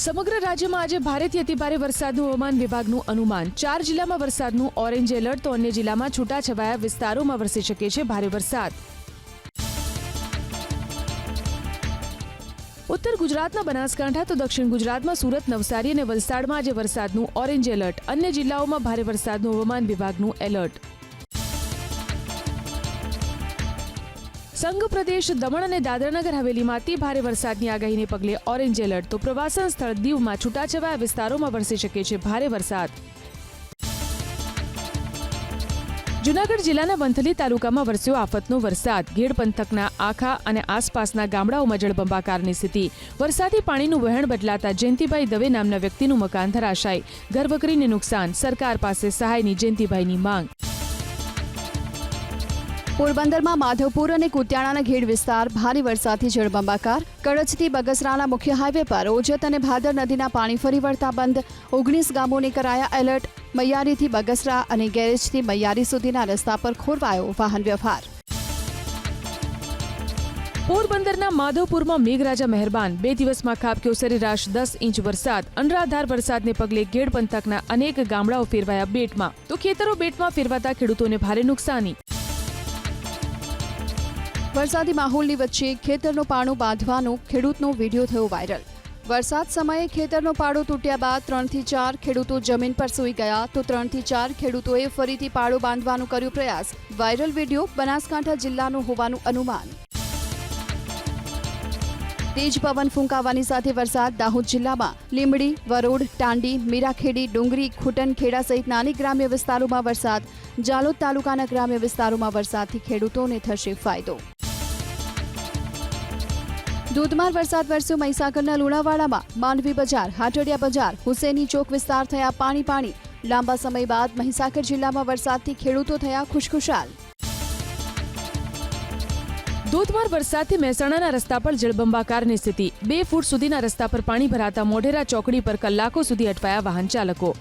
સમગ્ર રાજ્યમાં આજે ભારેથી અતિભારે વરસાદનું હવામાન વિભાગનું અનુમાન 4 જિલ્લામાં વરસાદનું ઓરેન્જ એલર્ટ તો અન્ય જિલ્લામાં છૂટાછવાયા વિસ્તારોમાં વરસી શકે છે ભારે વરસાદ. ઉત્તર ગુજરાતના બનાસકાંઠા તો દક્ષિણ ગુજરાતમાં સુરત, નવસારી અને વલસાડમાં આજે વરસાદનું ઓરેન્જ એલર્ટ, અન્ય જિલ્લાઓમાં ભારે વરસાદનું હવામાન વિભાગનું એલર્ટ. સંઘ પ્રદેશ દમણ અને દાદરાનગર હવેલીમાં અતિ ભારે વરસાદની આગાહીને પગલે ઓરેન્જ એલર્ટ તો પ્રવાસન સ્થળ દીવમાં છૂટાછવાયા વિસ્તારોમાં વરસી શકે છે ભારે વરસાદ. જૂનાગઢ જિલ્લાના વંથલી તાલુકામાં વરસ્યો આફતનો વરસાદ. ગેડ પંથકના આખા અને આસપાસના ગામડાઓમાં જળબંબાકારની સ્થિતિ. વરસાદી પાણીનું વહેણ બદલાતા જયંતિભાઈ દવે નામના વ્યક્તિનું મકાન ધરાશાય. ઘરવકરીને નુકસાન, સરકાર પાસે સહાયની જયંતિભાઈની માંગ. પોરબંદરમાં માધવપુર અને કુતિયાણાના ઘેડ વિસ્તાર ભારે વરસાદથી જળબંબાકાર. કડછથી બગસરાના મુખ્ય હાઈવે પર ઓજત અને ભાદર નદીના પાણી ફરી વળતા બંધ. 19 ગામોને કરાયા એલર્ટ. મૈયારીથી બગસરા અને ગેરેજથી મૈયારી સુધીના રસ્તા પર ખોરવાયો વાહન વ્યવહાર. પોરબંદરના માધવપુરમાં મેઘરાજા મહેરબાન. 2 દિવસમાં ખાબક્યો સરેરાશ 10 ઇંચ વરસાદ. અનરાધાર વરસાદને પગલે ગેડ પંથકના અનેક ગામડાઓ ફેરવાયા બેટમાં તો ખેતરો બેટમાં ફેરવાતા ખેડૂતોને ભારે નુકસાની. વરસાદી માહોલની વચ્ચે ખેતરનું પાળું બાંધવાનો ખેડૂતનો વિડીયો થયો વાયરલ. વરસાદ સમયે ખેતરનો પાળો તૂટ્યા બાદ 3 થી 4 ખેડૂતો જમીન પર સૂઈ ગયા તો 3 થી 4 ખેડૂતોએ ફરીથી પાળો બાંધવાનો કર્યો પ્રયાસ. વાયરલ વિડીયો બનાસકાંઠા જિલ્લાનો હોવાનું અનુમાન. તેજ પવન ફૂંકાવાની સાથે વરસાદ. દાહોદ જિલ્લામાં લીંબડી, વરોડ, ટાંડી, મીરાખેડી, ડુંગરી, ખૂટન, ખેડા સહિત નાની ગ્રામ્ય વિસ્તારોમાં વરસાદ. જાલોદ તાલુકાના ગ્રામ્ય વિસ્તારોમાં વરસાદથી ખેડૂતોને થશે ફાયદો. ધોધમાર વરસાદ વરસ્યો મહીસાગરના લુણાવાડામાં. માંડવી બજાર, હાટડિયા બજાર, હુસેની ચોક વિસ્તાર થયા પાણી. લાંબા સમય બાદ મહીસાગર જિલ્લામાં વરસાદથી ખેડૂતો થયા ખુશખુશાલ. ધોધમાર વરસાદથી મહેસાણાના રસ્તા પર જળબંબાકારની સ્થિતિ. 2 ફૂટ સુધીના રસ્તા પર પાણી ભરાતા મોઢેરા ચોકડી પર કલાકો સુધી અટવાયા વાહન ચાલકો.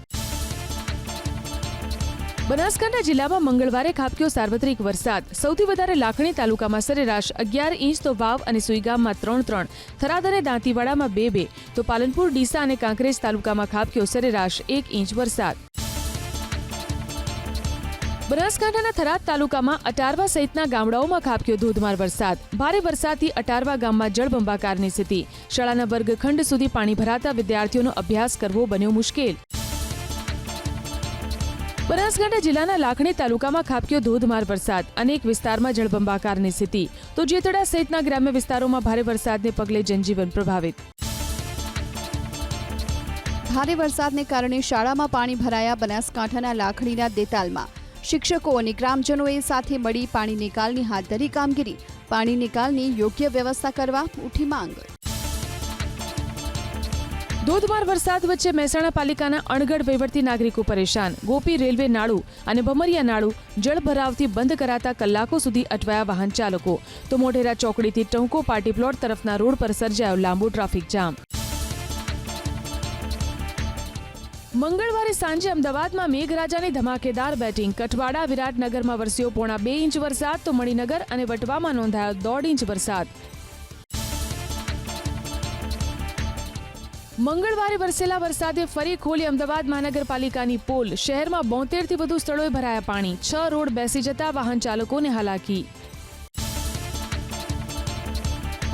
બનાસકાંઠા જિલ્લામાં મંગળવારે ખાબક્યો સાર્વત્રિક વરસાદ. સૌથી વધારે લાખણી તાલુકામાં સરેરાશ 11 ઇંચ તો વાવ અને સુઈગામમાં 3, થરાદ અને દાંતીવાડામાં 2, તો પાલનપુર, ડીસા અને કાંકરેજ તાલુકામાં ખાબક્યો સરેરાશ 1 ઇંચ વરસાદ. બનાસકાંઠાના થરાદ તાલુકામાં અટારવા સહિતના ગામડાઓમાં ખાબક્યો ધોધમાર વરસાદ. ભારે વરસાદથી અટારવા ગામમાં જળબંબાકારની સ્થિતિ. શાળાના વર્ગખંડ સુધી પાણી ભરાતા વિદ્યાર્થીઓનો અભ્યાસ કરવો બન્યો મુશ્કેલ. બનાસકાંઠા જિલ્લાના લાખણી તાલુકામાં ખાબક્યો ધોધમાર વરસાદ. અનેક વિસ્તારમાં જળબંબાકારની સ્થિતિ તો જેતડા સહિતના ગ્રામ્ય વિસ્તારોમાં ભારે વરસાદને પગલે જનજીવન પ્રભાવિત. ભારે વરસાદને કારણે શાળામાં પાણી ભરાયા. બનાસકાંઠાના લાખણીના દેતાલમાં શિક્ષકો અને ગ્રામજનોએ સાથે મળી પાણી નિકાલની હાથ ધરી કામગીરી. પાણી નિકાલની યોગ્ય વ્યવસ્થા કરવા ઉઠી માંગ. ધોધમાર વરસાદ વચ્ચે મહેસાણા પાલિકાના અણગઢ વહીવટી નાગરિકો પરેશાન. ગોપી રેલવે નાળું અને ભમરિયા નાળું જળભરાવથી બંધ કરાતા કલાકો સુધી અટવાયા વાહન ચાલકો. તો મોઢેરા ચોકડીથી ટંકો પાર્ટી પ્લોટ તરફના રોડ પર સર્જાયો લાંબો ટ્રાફિક જામ. મંગળવારે સાંજે અમદાવાદમાં મેઘરાજાની ધમાકેદાર બેટિંગ. કઠવાડા, વિરાટનગરમાં વરસ્યો 2.5 ઇંચ વરસાદ તો મણિનગર અને વટવામાં નોંધાયો 1.5 ઇંચ વરસાદ. મંગળવારે વરસેલા વરસાદે ફરી ખોલી અમદાવાદ મહાનગરપાલિકાની પોલ. શહેરમાં 72 થી વધુ સ્થળોએ ભરાયા પાણી. 6 રોડ બેસી જતા વાહન ચાલકોને હાલાકી.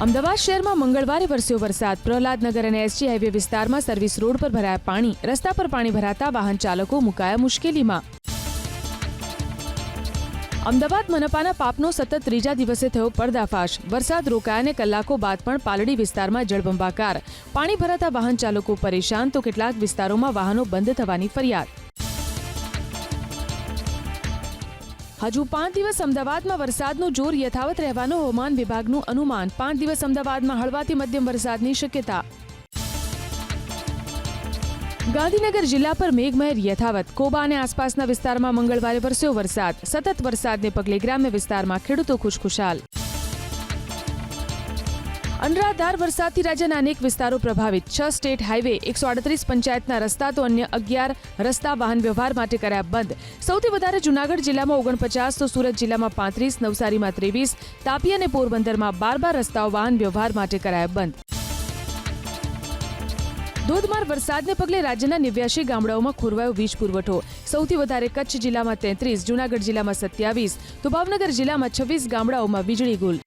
અમદાવાદ શહેરમાં મંગળવારે વરસ્યો વરસાદ. પ્રહલાદનગર અને એસજી હાઈવે વિસ્તારમાં સર્વિસ રોડ પર ભરાયા પાણી. રસ્તા પર પાણી ભરાતા વાહન ચાલકો મુકાયા મુશ્કેલીમાં. અમદાવાદ મનપાના પાપનો સતત 3જા દિવસે થયો પર્દાફાશ. વરસાદ રોકાયાને કલાકો બાદ પણ પાલડી વિસ્તારમાં જળબંબાકાર. પાણી ભરાતા વાહન ચાલકો પરેશાન તો કેટલાક વિસ્તારોમાં વાહનો બંધ થવાની ફરિયાદ. હજુ 5 દિવસ અમદાવાદમાં વરસાદનું જોર યથાવત રહેવાનું હવામાન વિભાગનું અનુમાન. 5 દિવસ અમદાવાદમાં હળવાથી મધ્યમ વરસાદની શક્યતા. ગાંધીનગર જિલ્લા પર મેઘમહેર યથાવત. કોબા અને આસપાસના વિસ્તારમાં મંગળવારે વરસ્યો વરસાદ. સતત વરસાદને પગલે ગ્રામ્ય વિસ્તારમાં ખેડૂતો ખુશખુશાલ. અનરાધાર વરસાદથી રાજ્યના અનેક વિસ્તારો પ્રભાવિત. 6 સ્ટેટ હાઈવે, 138 પંચાયતના રસ્તા તો અન્ય 11 રસ્તા વાહન વ્યવહાર માટે કર્યા બંધ. સૌથી વધારે જૂનાગઢ જિલ્લામાં 49 તો સુરત જિલ્લામાં 35, નવસારીમાં 23, તાપી અને પોરબંદરમાં 12 રસ્તાઓ વાહન વ્યવહાર માટે કરાયા બંધ. ધોધમાર વરસાદને પગલે રાજ્યના 89 ગામડાઓમાં ખોરવાયો વીજ પુરવઠો. સૌથી વધારે કચ્છ જિલ્લામાં 33, જૂનાગઢ જિલ્લામાં 27, તો ભાવનગર જિલ્લામાં 26 ગામડાઓમાં વીજળી ગુલ.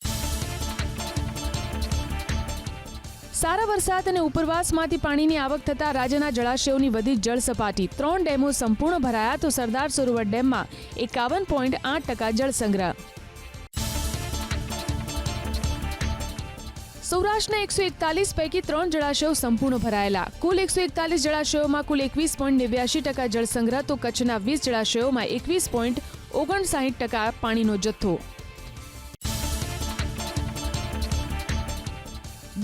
સારા વરસાદ અને ઉપરવાસમાંથી પાણીની આવક થતાં રાજ્યના જળાશયોની વધી જળ સપાટી. 3 ડેમો સંપૂર્ણ ભરાયા તો સરદાર સરોવર ડેમમાં 51.8% જળ સંગ્રહ. સૌરાષ્ટ્રના 141 પૈકી 3 જળાશયો સંપૂર્ણ ભરાયેલા. કુલ 141 જળાશયોમાં કુલ 21.89% જળ સંગ્રહ તો કચ્છના 20 જળાશયોમાં 21.59% પાણીનો જથ્થો.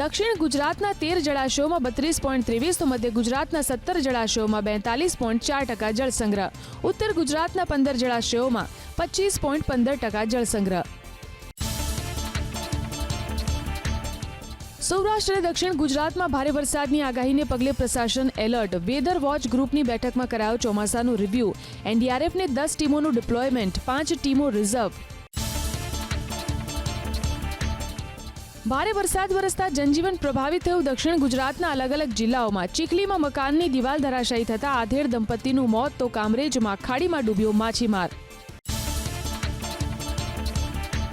દક્ષિણ ગુજરાતના 13 જળાશયોમાં 32.23 તો મધ્ય ગુજરાતના 17 જળાશયોમાં 42.4% જળ સંગ્રહ. ઉત્તર ગુજરાતના 15 જળાશયોમાં 25.15% જળ સંગ્રહ. સૌરાષ્ટ્ર અને દક્ષિણ ગુજરાતમાં ભારે વરસાદની આગાહીને પગલે પ્રશાસન એલર્ટ. વેધર વોચ ગ્રુપની બેઠકમાં કરાયો ચોમાસાનું રિવ્યુ. એનડીઆરએફને 10 ટીમોનું ડિપ્લોયમેન્ટ, 5 ટીમો રિઝર્વ. ભારે વરસાદ વરસતા જનજીવન પ્રભાવિત થયું. દક્ષિણ ગુજરાતના અલગ અલગ જિલ્લાઓમાં ચીખલીમાં મકાનની દિવાલ ધરાશાયી થતા આધેડ દંપતીનું મોત તો કામરેજમાં ખાડીમાં ડૂબ્યો માછીમાર.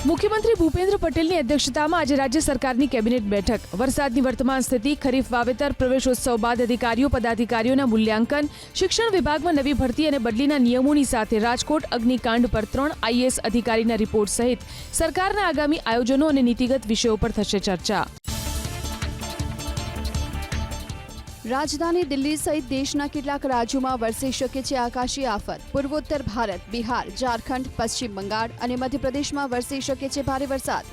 મુખ્યમંત્રી ભૂપેન્દ્ર પટેલની અધ્યક્ષતામાં આજે રાજ્ય સરકારની કેબિનેટ બેઠક. વરસાદની વર્તમાન સ્થિતિ, ખરીફ વાવેતર, પ્રવેશોત્સવ બાદ અધિકારીઓ પદાધિકારીઓના મૂલ્યાંકન, શિક્ષણ વિભાગમાં નવી ભરતી અને બદલીના નિયમોની સાથે રાજકોટ અગ્નિકાંડ પર 3 આઈએએસ અધિકારીના રિપોર્ટ સહિત સરકારના આગામી આયોજનો અને નીતિગત વિષયો પર થશે ચર્ચા. રાજધાની દિલ્હી સહિત દેશના કેટલાક રાજ્યોમાં વરસી શકે છે આકાશી આફત. પૂર્વોત્તર ભારત, બિહાર, ઝારખંડ, પશ્ચિમ બંગાળ અને મધ્યપ્રદેશમાં વરસી શકે છે ભારે વરસાદ.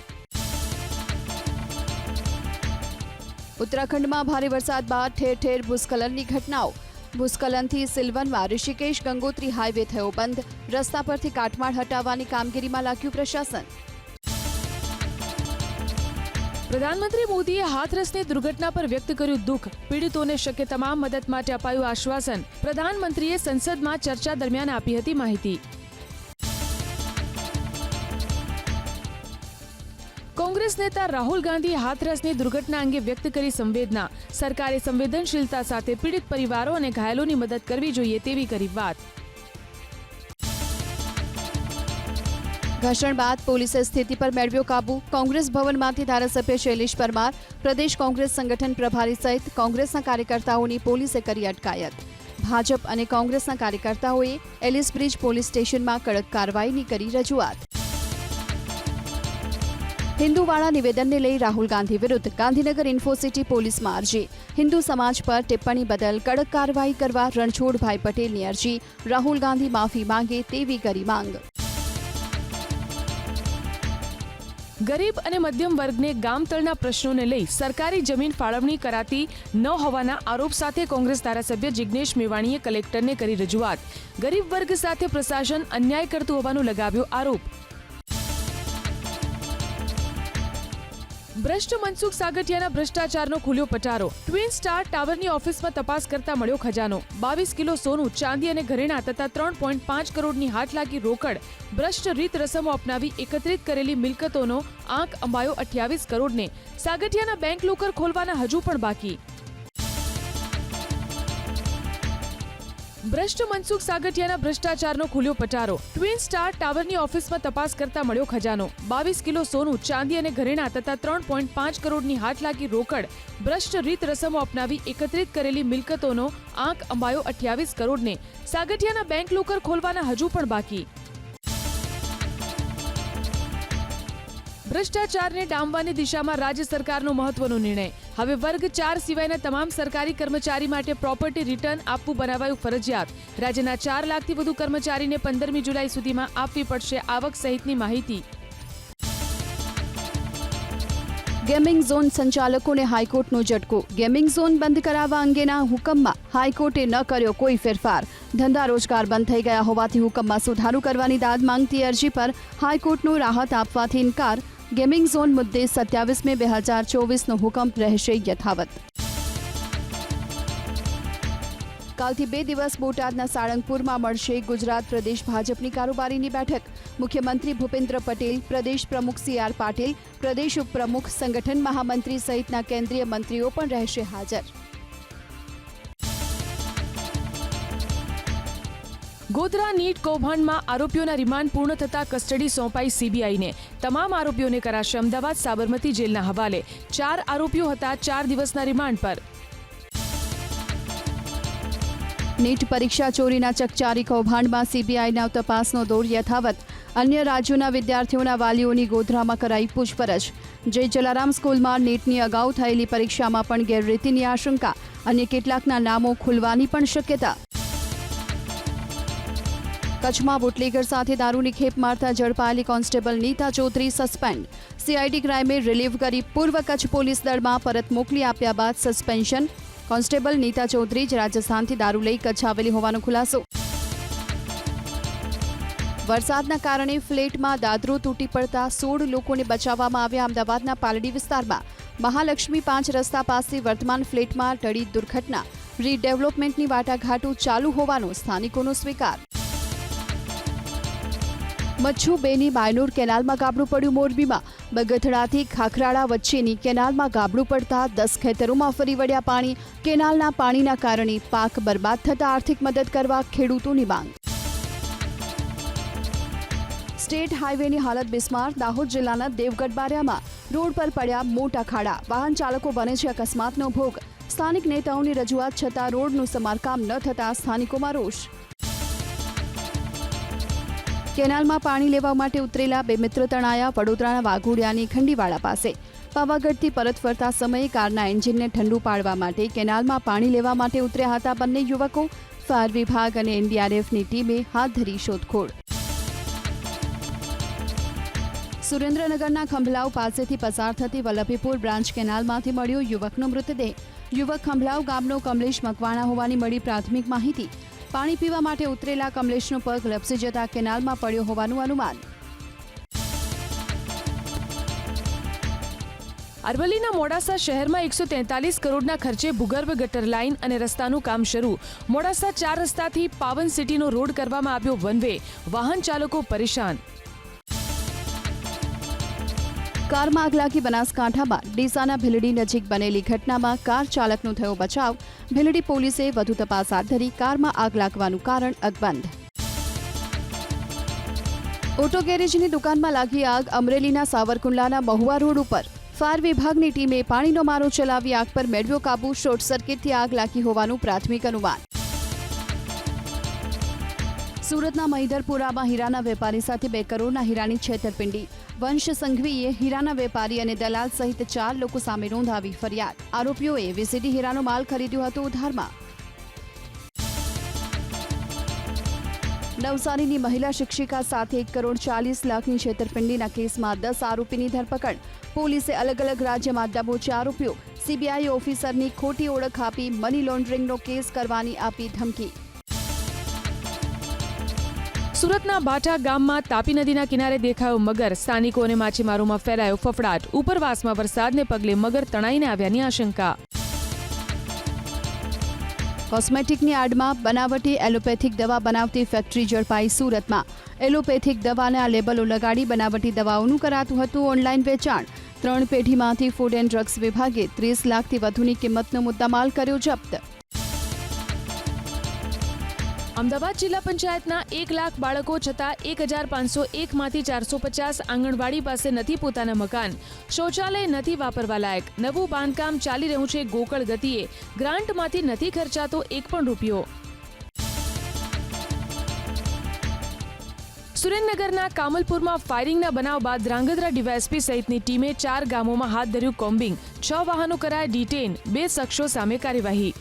ઉત્તરાખંડમાં ભારે વરસાદ બાદ ઠેર ઠેર ભૂસ્ખલનની ઘટનાઓ. ભૂસ્ખલનથી સિલવનમાં ઋષિકેશ ગંગોત્રી હાઈવે થયો બંધ. રસ્તા પરથી કાટમાળ હટાવવાની કામગીરીમાં લાગ્યું પ્રશાસન. પ્રધાનમંત્રી મોદીએ હાથરસની દુર્ઘટના પર વ્યક્ત કર્યું દુઃખ. પીડિતોને શક્ય તમામ મદદ માટે અપાયું આશ્વાસન. પ્રધાનમંત્રીએ સંસદમાં ચર્ચા દરમિયાન આપી હતી માહિતી. કોંગ્રેસ નેતા રાહુલ ગાંધીએ હાથરસની દુર્ઘટના અંગે વ્યક્ત કરી સંવેદના. સરકારે સંવેદનશીલતા સાથે પીડિત પરિવારો અને ઘાયલોની મદદ કરવી જોઈએ તેવી કરી વાત. ઘર્ષણ બાદ પોલીસે સ્થિતિ પર મેળવ્યો કાબુ. કોંગ્રેસ ભવનમાંથી ધારાસભ્ય શૈલેષ પરમાર, પ્રદેશ કોંગ્રેસ સંગઠન પ્રભારી સહિત કોંગ્રેસના કાર્યકર્તાઓની પોલીસે કરી અટકાયત. ભાજપ અને કોંગ્રેસના કાર્યકર્તાઓએ એલિસ બ્રિજ પોલીસ સ્ટેશનમાં કડક કાર્યવાહીની કરી રજૂઆત. હિન્દુવાળા નિવેદનને લઈ રાહુલ ગાંધી વિરુદ્ધ ગાંધીનગર ઇન્ફોસિટી પોલીસમાં અરજી. હિન્દુ સમાજ પર ટિપ્પણી બદલ કડક કાર્યવાહી કરવા રણછોડભાઈ પટેલની અરજી. રાહુલ ગાંધી માફી માંગે તેવી કરી માંગ. ગરીબ અને મધ્યમ વર્ગને ગામતળના પ્રશ્નોને લઈ સરકારી જમીન ફાળવણી કરાતી ન હોવાના આરોપ સાથે કોંગ્રેસ ધારાસભ્ય જિગ્નેશ મેવાણીએ કલેક્ટરને કરી રજૂઆત. ગરીબ વર્ગ સાથે પ્રશાસન અન્યાય કરતું હોવાનું લગાવ્યો આરોપ. ભ્રષ્ટ મનસુખ સાગઠિયાના ભ્રષ્ટાચારનો ખુલ્યો પટારો. ટ્વિન સ્ટાર ટાવરની ઓફિસમાં તપાસ કરતા મળ્યો ખજાનો. 22 કિલો સોનું, ચાંદી અને ઘરેણાં તથા 3.5 કરોડની હાથલાગી રોકડ. ભ્રષ્ટ રીત રસમો અપનાવી એકત્રિત કરેલી મિલકતોનો આંક અંબાયો 28 કરોડને. સાગઠિયાના બેંક લોકર ખોલવાના હજુ પણ બાકી. ભ્રષ્ટ મનસુખ સાગઠિયાના ભ્રષ્ટાચારનો ખુલ્યો પટારો. ટ્વિન સ્ટાર ટાવરની ઓફિસમાં તપાસ કરતા મળ્યો ખજાનો. 22 કિલો સોનું, ચાંદી અને ઘરેણાં તથા 3.5 કરોડની હાથલાગી રોકડ. ભ્રષ્ટ રીત રસમો અપનાવી એકત્રિત કરેલી મિલકતોનો આંક અંબાયો 28 કરોડને. સાગઠિયાના બેંક લોકર ખોલવાના હજુ પણ બાકી. ભ્રષ્ટાચારને ડામવાની દિશામાં રાજ્ય સરકારનો મહત્વનો નિર્ણય. હવે વર્ગ 4 સિવાયના તમામ સરકારી કર્મચારી માટે પ્રોપર્ટી રિટર્ન આપવું બનાવાયું ફરજિયાત. રાજ્યના 4 લાખથી વધુ કર્મચારીને 15મી જુલાઈ સુધીમાં આપવી પડશે આવક સહિતની માહિતી. ગેમિંગ ઝોન સંચાલકોને હાઈકોર્ટનો ઝટકો. ગેમિંગ ઝોન બંધ કરાવવા અંગેના હુકમમાં હાઈકોર્ટે ન કર્યો કોઈ ફેરફાર. ધંધા રોજગાર બંધ થઈ ગયા હોવાથી હુકમમાં સુધારો કરવાની દાદ માંગતી અરજી પર હાઈકોર્ટનો રાહત આપવાથી ઇનકાર. ગેમિંગ ઝોન મુદ્દે 27 મે 2024નો હુકમ રહેશે યથાવત. કાલથી 2 દિવસ બોટાદના સાળંગપુરમાં મળશે ગુજરાત પ્રદેશ ભાજપની કારોબારીની બેઠક. મુખ્યમંત્રી ભૂપેન્દ્ર પટેલ, પ્રદેશ પ્રમુખ CR પાટીલ, પ્રદેશ ઉપપ્રમુખ, સંગઠન મહામંત્રી સહિતના કેન્દ્રીય મંત્રીઓ પણ રહેશે હાજર. ગોધરા નીટ કૌભાંડમાં આરોપીઓના રિમાન્ડ પૂર્ણ થતા કસ્ટડી સોંપાઈ સીબીઆઈને. તમામ આરોપીઓને કરાશે અમદાવાદ સાબરમતી જેલના હવાલે. 4 આરોપીઓ હતા 4 દિવસના રિમાન્ડ પર. નીટ પરીક્ષા ચોરીના ચકચારી કૌભાંડમાં સીબીઆઈના તપાસનો દોર યથાવત. અન્ય રાજ્યોના વિદ્યાર્થીઓના વાલીઓની ગોધરામાં કરાઈ પૂછપરછ. જય જલારામ સ્કૂલમાં નીટની અગાઉ થયેલી પરીક્ષામાં પણ ગેરરીતિની આશંકા. અન્ય કેટલાકના નામો ખુલવાની પણ શક્યતા. કચ્છમાં બુટલેગર સાથે દારૂની ખેપ મારતા ઝડપાયેલી constable Nita Chaudhari suspend. CID ક્રાઇમે રિલીવ કરી પૂર્વ કચ્છ પોલીસ દળમાં પરત મોકલી આપ્યા બાદ સસ્પેન્શન. કોન્સ્ટેબલ નીતા ચૌધરી જ રાજસ્થાનથી દારૂ લઈ કચ્છ આવેલી હોવાનો ખુલાસો. વરસાદના કારણે ફ્લેટમાં દાદરો તૂટી પડતા 16 લોકોને બચાવવામાં આવ્યા. અમદાવાદના પાલડી વિસ્તારમાં મહાલક્ષ્મી 5 રસ્તા પાસે વર્તમાન ફ્લેટમાં ટળી દુર્ઘટના. રીડેવલપમેન્ટની વાટાઘાટો ચાલુ હોવાનો સ્થાનિકોનો સ્વીકાર. મચ્છુ 2ની માયનોર કેનાલમાં ગાબડું પડ્યું. મોરબીમાં બગથડાથી ખાખરાળા વચ્ચેની કેનાલમાં ગાબડું પડતા 10 ખેતરોમાં ફરી વળ્યા પાણી. કેનાલના પાણીના કારણે પાક બરબાદ થતા આર્થિક મદદ કરવા ખેડૂતોની માંગ. સ્ટેટ હાઈવેની હાલત બિસ્માર. દાહોદ જિલ્લાના દેવગઢ બારિયામાં રોડ પર પડ્યા મોટા ખાડા. વાહન ચાલકો બને છે અકસ્માતનો ભોગ. સ્થાનિક નેતાઓની રજૂઆત છતાં રોડનું સમારકામ ન થતા સ્થાનિકોમાં રોષ. કેનાલમાં પાણી લેવા માટે ઉતરેલા 2 મિત્ર તણાયા. વડોદરાના વાઘોડિયાની ખંડીવાડા પાસે પાવાગઢથી પરત ફરતા સમયે કારના એન્જિનને ઠંડુ પાડવા માટે કેનાલમાં પાણી લેવા માટે ઉતર્યા હતા બંને યુવકો. ફાયર વિભાગ અને એનડીઆરએફની ટીમે હાથ ધરી શોધખોળ. સુરેન્દ્રનગરના ખંભલાવ પાસેથી પસાર થતી વલ્લભીપુર બ્રાન્ચ કેનાલમાંથી મળ્યો યુવકનો મૃતદેહ. યુવક ખંભલાવ ગામનો કમલેશ મકવાણા હોવાની મળી પ્રાથમિક માહિતી. પાણી પીવા માટે ઉતરેલા કમલેશનો પગ લપસી જતા કેનાલમાં પડ્યો હોવાનું અનુમાન. અરવલ્લીના મોડાસા શહેરમાં 143 કરોડના ખર્ચે ભૂગર્ભ ગટર લાઇન અને રસ્તાનું કામ શરૂ. મોડાસા 4 રસ્તાથી પાવન સિટીનો રોડ કરવામાં આવ્યો વન વે. વાહન ચાલકો પરેશાન. કારમાં આગ લાગી. બનાસકાંઠામાં ડીસાના ભીલડી નજીક બનેલી ઘટનામાં કાર ચાલકનો થયો બચાવ. ભીલડી પોલીસે વધુ તપાસ હાથ ધરી. કારમાં આગ લાગવાનું કારણ અકબંધ. ઓટો ગેરેજની દુકાનમાં લાગી આગ. અમરેલીના સાવરકુંડલાના મહુવા રોડ ઉપર ફાયર વિભાગની ટીમે પાણીનો મારો ચલાવી આગ પર મેળવ્યો કાબુ. શોર્ટ સર્કિટથી આગ લાગી હોવાનું પ્રાથમિક અનુમાન. સુરતના મહિધરપુરામાં હીરાના વેપારી સાથે 2 કરોડના હીરાની છેતરપિંડી. વંશ સંઘવીએ હીરાના વેપારી અને દલાલ સહિત 4 લોકો સામે નોંધાવી ફરિયાદ. આરોપીઓએ વીસીડી હીરાનો માલ ખરીદ્યો હતો ઉધારમાં. નવસારીની મહિલા શિક્ષિકા સાથે 1 કરોડ 40 લાખની છેતરપિંડીના કેસમાં 10 આરોપીની ધરપકડ. પોલીસે અલગ અલગ રાજ્યમાં દબોચ્યા આરોપીઓ. સીબીઆઈ ઓફિસરની ખોટી ઓળખ આપી મની લોન્ડરિંગનો કેસ કરવાની આપી ધમકી. સુરતના ભાઠા ગામમાં તાપી નદીના કિનારે દેખાયો મગર. સ્થાનિકો અને માછીમારોમાં ફેલાયો ફફડાટ. ઉપરવાસમાં વરસાદને પગલે મગર તણાઈને આવ્યાની આશંકા. કોસ્મેટિકની આડમાં બનાવટી એલોપેથિક દવા બનાવતી ફેક્ટરી ઝડપાઈ સુરતમાં. એલોપેથિક દવાના લેબલો લગાડી બનાવટી દવાઓનું કરાતું હતું ઓનલાઈન વેચાણ. 3 પેઢીમાંથી ફૂડ એન્ડ ડ્રગ્સ વિભાગે 30 લાખથી વધુની કિંમતનો મુદ્દામાલ કર્યો જપ્ત. અમદાવાદ જિલ્લા પંચાયતના 1 લાખ બાળકો છતાં 1501માંથી 450 આંગણવાડી પાસે નથી પોતાના મકાન. શૌચાલય નથી વાપરવા લાયક. નવું બાંધકામ ચાલી રહ્યું છે ગોકળ ગતિએ. ગ્રાન્ટમાંથી નથી ખર્ચાતો 1 પણ રૂપિયો. સુરેન્દ્રનગરના કામલપુરમાં ફાયરિંગના બનાવ બાદ ધ્રાંગધ્રા ડીવાયએસપી સહિતની ટીમે 4 ગામોમાં હાથ ધર્યું કોમ્બિંગ. 6 વાહનો કરાયા ડિટેન. 2 શખ્સો સામે કાર્યવાહી.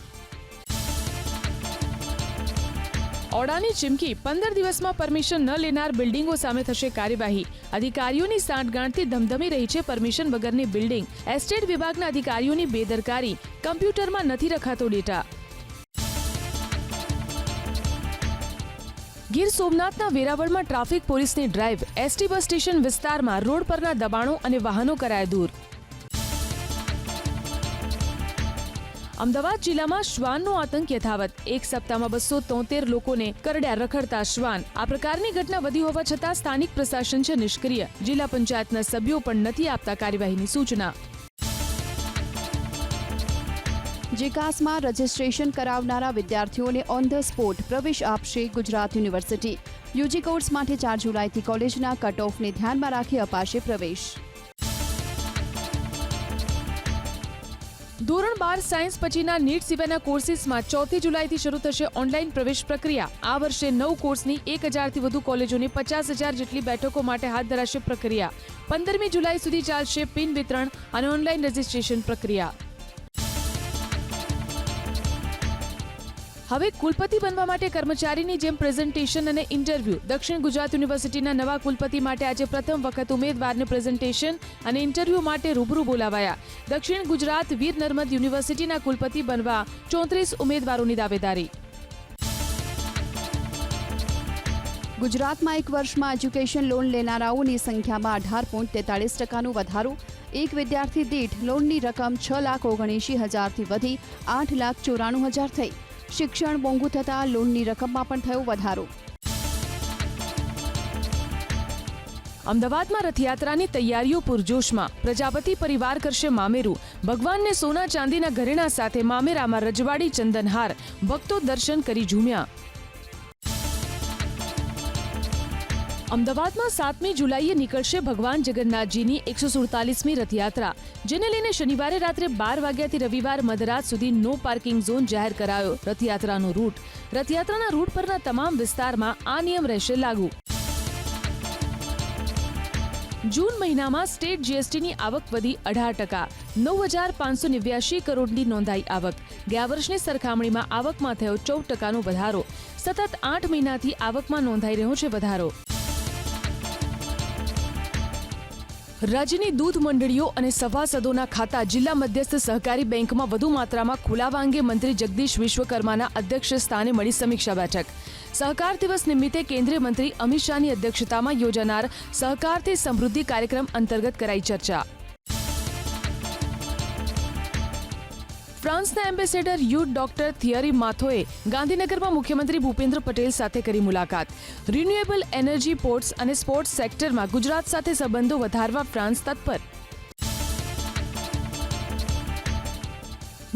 ઓડાની ચીમકી. 15 દિવસમાં પરમિશન ન લેનાર બિલ્ડિંગો સામે થશે કાર્યવાહી. અધિકારીઓની સાંઠગાંઠથી ધમધમી રહી છે પરમિશન વગરની બિલ્ડિંગ. એસ્ટેટ વિભાગના અધિકારીઓની બેદરકારી. કમ્પ્યુટરમાં નથી રખાતો ડેટા. ગીર સોમનાથના વેરાવળમાં ટ્રાફિક પોલીસની ડ્રાઈવ. એસટી બસ સ્ટેશન વિસ્તારમાં રોડ પરના દબાણો અને વાહનો કરાયા દૂર. અમદાવાદ જિલ્લામાં શ્વાનનો આતંક યથાવત. 1 સપ્તાહમાં 273 લોકોને કરડ્યા રખડતા શ્વાન. આ પ્રકારની ઘટના વધી હોવા છતાં સ્થાનિક પ્રશાસન છે નિષ્ક્રિય. જિલ્લા પંચાયતના સભ્યો પણ નથી આપતા કાર્યવાહીની સૂચના. જીકાસમાં રજીસ્ટ્રેશન કરાવનારા વિદ્યાર્થીઓને ઓન ધ સ્પોટ પ્રવેશ આપશે ગુજરાત યુનિવર્સિટી. યુજી કોર્સ માટે 4 જુલાઈથી કોલેજના કટ ઓફને ધ્યાનમાં રાખી અપાશે પ્રવેશ. ધોરણ 12 સાયન્સ પછીના નીટ સિવાયના કોર્સિસમાં 4 જુલાઈથી શરૂ થશે ઓનલાઈન પ્રવેશ પ્રક્રિયા. આ વર્ષે 9 કોર્સની 1000થી વધુ કોલેજોની 50,000 જેટલી બેઠકો માટે હાથ ધરાશે પ્રક્રિયા. 15મી જુલાઈ સુધી ચાલશે પિન વિતરણ અને ઓનલાઈન રજીસ્ટ્રેશન પ્રક્રિયા. હવે કુલપતિ બનવા માટે કર્મચારીની જેમ પ્રેઝન્ટેશન અને ઇન્ટરવ્યૂ. દક્ષિણ ગુજરાત યુનિવર્સિટીના નવા કુલપતિ માટે આજે પ્રથમ વખત ઉમેદવારને પ્રેઝન્ટેશન અને ઇન્ટરવ્યૂ માટે રૂબરૂ બોલાવાયા. દક્ષિણ ગુજરાત વીર નર્મદ યુનિવર્સિટીના કુલપતિ બનવા 34 ઉમેદવારોની દાવેદારી. ગુજરાતમાં એક વર્ષમાં એજ્યુકેશન લોન લેનારાઓની સંખ્યામાં 18.43% વધારો. એક વિદ્યાર્થી દીઠ લોનની રકમ 6,79,000થી વધી 8,94,000 થઈ. શિક્ષણ મોંઘું થતાં લોનની રકમમાં પણ થયો વધારો. અમદાવાદમાં રથયાત્રાની તૈયારીઓ પૂરજોશમાં. પ્રજાપતિ પરિવાર કરશે મામેરું. ભગવાનને સોના ચાંદીના ઘરેણા સાથે મામેરામાં રજવાડી ચંદનહાર. ભક્તો દર્શન કરી ઝૂમ્યા. અમદાવાદમાં 7મી જુલાઈએ નીકળશે ભગવાન જગન્નાથજીની 147મી રથયાત્રા, જેને લઈને શનિવારે રાત્રે 12 વાગ્યાથી રવિવાર મધરાત સુધી નો પાર્કિંગ ઝોન જાહેર કરાયો. રથયાત્રાના રૂટ પરના તમામ વિસ્તારમાં આ નિયમ રહેશે લાગુ. જૂન મહિનામાં સ્ટેટ જીએસટીની આવક વધી 18%. 9,589 કરોડની નોંધાઈ આવક. ગયા વર્ષની સરખામણીમાં આવકમાં થયો 14%નો વધારો. સતત 8 મહિનાથી આવકમાં નોંધાઈ રહ્યો છે વધારો. રાજ્યની દૂધ મંડળીઓ અને સભાસદોના ખાતા જિલ્લા મધ્યસ્થ સહકારી બેંકમાં વધુ માત્રામાં ખોલાવા અંગે મંત્રી જગદીશ વિશ્વકર્માના અધ્યક્ષ સ્થાને મળી સમીક્ષા બેઠક. સહકાર દિવસ નિમિત્તે કેન્દ્રીય મંત્રી અમિત શાહની અધ્યક્ષતામાં યોજાનાર સહકારથી સમૃદ્ધિ કાર્યક્રમ અંતર્ગત કરાઈ ચર્ચા. ફ્રાન્સના એમ્બેસેડર યુ ડોક્ટર થિયરી માથોએ ગાંધીનગરમાં મુખ્યમંત્રી ભૂપેન્દ્ર પટેલ સાથે કરી મુલાકાત. રિન્યુએબલ એનર્જી, પોર્ટ્સ અને સ્પોર્ટ્સ સેક્ટરમાં ગુજરાત સાથે સંબંધો વધારવા ફ્રાન્સ તત્પર.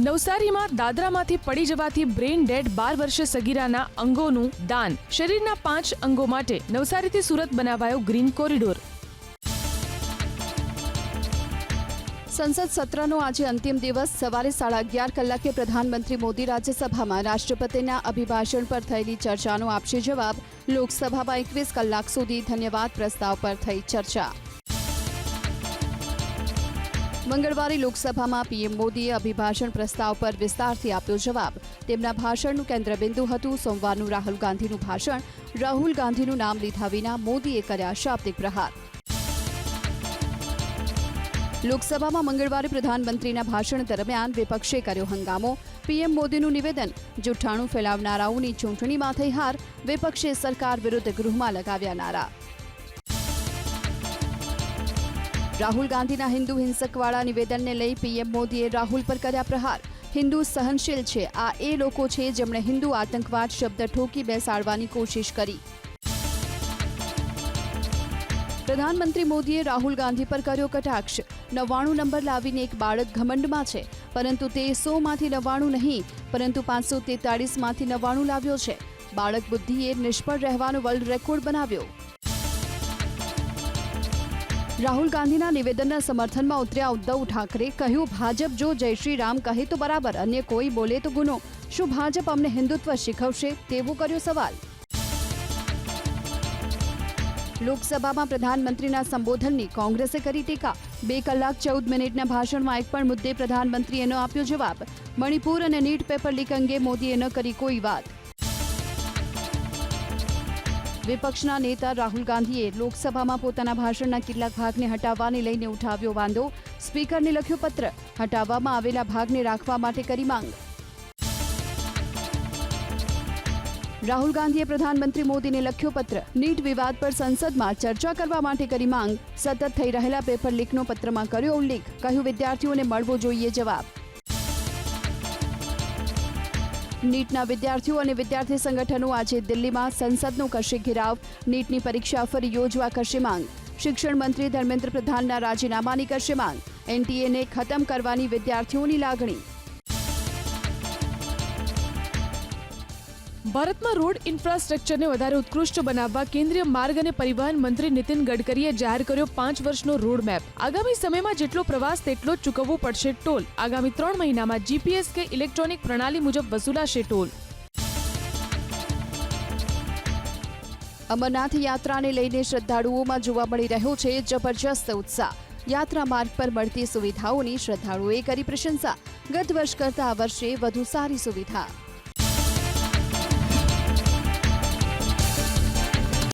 નવસારીમાં દાદરામાંથી પડી જવાથી બ્રેઇન ડેડ 12 વર્ષીય સગીરાના અંગોનું દાન. શરીરના 5 અંગો માટે નવસારીથી સુરત બનાવાયો ગ્રીન કોરિડોર. સંસદ સત્રનો આજે અંતિમ દિવસ. સવારે 11:30 કલાકે પ્રધાનમંત્રી મોદી રાજ્યસભામાં રાષ્ટ્રપતિના અભિભાષણ પર થયેલી ચર્ચાનો આપશે જવાબ. લોકસભામાં 21 કલાક સુધી ધન્યવાદ પ્રસ્તાવ પર થઈ ચર્ચા. મંગળવારે લોકસભામાં પીએમ મોદીએ અભિભાષણ પ્રસ્તાવ પર વિસ્તારથી આપ્યો જવાબ. તેમના ભાષણનું કેન્દ્રબિંદુ હતું સોમવારનું રાહુલ ગાંધીનું ભાષણ. રાહુલ ગાંધીનું નામ લીધા વિના મોદીએ કર્યા શાબ્દિક પ્રહાર. લોકસભામાં મંગળવારે પ્રધાનમંત્રીના ભાષણ દરમિયાન વિપક્ષે કર્યો હંગામો. પીએમ મોદીનું નિવેદન. જુઠ્ઠાણું ફેલાવનારાઓની ચૂંટણીમાં થઈ હાર. વિપક્ષે સરકાર વિરુદ્ધ ગૃહમાં લગાવ્યા નારા. રાહુલ ગાંધીના હિન્દુ હિંસકવાળા નિવેદનને લઈ પીએમ મોદીએ રાહુલ પર કર્યા પ્રહાર. હિન્દુ સહનશીલ છે. આ એ લોકો છે જેમણે હિન્દુ આતંકવાદ શબ્દ ઠોકી બેસાડવાની કોશિશ કરી. પ્રધાનમંત્રી મોદીએ રાહુલ ગાંધી પર કર્યો કટાક્ષ. 99 નંબર લાવીને એક બાળક ઘમંડમાં છે, પરંતુ તે 100માંથી 99 નહીં, પરંતુ 543માંથી 99 લાવ્યો છે. બાળક બુદ્ધિએ નિષ્ફળ રહેવાનો વર્લ્ડ રેકોર્ડ બનાવ્યો. રાહુલ ગાંધીના નિવેદનના સમર્થનમાં ઉતર્યા ઉદ્ધવ ઠાકરે. કહ્યું, ભાજપ જો જય શ્રી રામ કહે તો બરાબર, અન્ય કોઈ બોલે તો ગુનો. શું ભાજપ અમને હિન્દુત્વ શીખવશે? તેવો કર્યો સવાલ. લોકસભામાં પ્રધાનમંત્રીના સંબોધનની કોંગ્રેસે કરી ટીકા. 2 કલાક 14 મિનિટના ભાષણમાં એક પણ મુદ્દે પ્રધાનમંત્રીએ ન આપ્યો જવાબ. મણિપુર અને નીટ પેપર લીક અંગે મોદીએ ન કરી કોઈ વાત. વિપક્ષના નેતા રાહુલ ગાંધીએ લોકસભામાં પોતાના ભાષણના કેટલાક ભાગને હટાવવાને લઈને ઉઠાવ્યો વાંધો. સ્પીકરને લખ્યો પત્ર. હટાવવામાં આવેલા ભાગને રાખવા માટે કરી માંગ. રાહુલ ગાંધીએ પ્રધાનમંત્રી મોદીને લખ્યો પત્ર. નીટ વિવાદ પર સંસદમાં ચર્ચા કરવા માટે કરી માંગ. સતત થઈ રહેલા પેપર લીકનો પત્રમાં કર્યો ઉલ્લેખ. કહ્યું, વિદ્યાર્થીઓને મળવો જોઈએ જવાબ. નીટના વિદ્યાર્થીઓ અને વિદ્યાર્થી સંગઠનો આજે દિલ્હીમાં સંસદનો કરશે ઘેરાવ. નીટની પરીક્ષા ફરી યોજવા કરશે માંગ. શિક્ષણ મંત્રી ધર્મેન્દ્ર પ્રધાનના રાજીનામાની કરશે માંગ. એનટીએને ખતમ કરવાની વિદ્યાર્થીઓની લાગણી. ભારતમાં રોડ ઇન્ફ્રાસ્ટ્રક્ચરને વધારે ઉત્કૃષ્ટ બનાવવા કેન્દ્રીય માર્ગ અને પરિવહન મંત્રી નીતિન ગડકરીએ જાહેર કર્યો 5 વર્ષનો રોડ મેપ. આગામી સમયમાં જેટલો પ્રવાસ તેટલો જ ચૂકવવું પડશે ટોલ. આગામી 3 મહિનામાં જીપીએસ કે ઇલેક્ટ્રોનિક પ્રણાલી મુજબ વસૂલાશે ટોલ. અમરનાથ યાત્રાને લઈને શ્રદ્ધાળુઓમાં જોવા મળી રહ્યો છે જબરજસ્ત ઉત્સાહ. યાત્રા માર્ગ પર મળતી સુવિધાઓની શ્રદ્ધાળુઓએ કરી પ્રશંસા. ગત વર્ષ કરતાં આ વર્ષે વધુ સારી સુવિધા.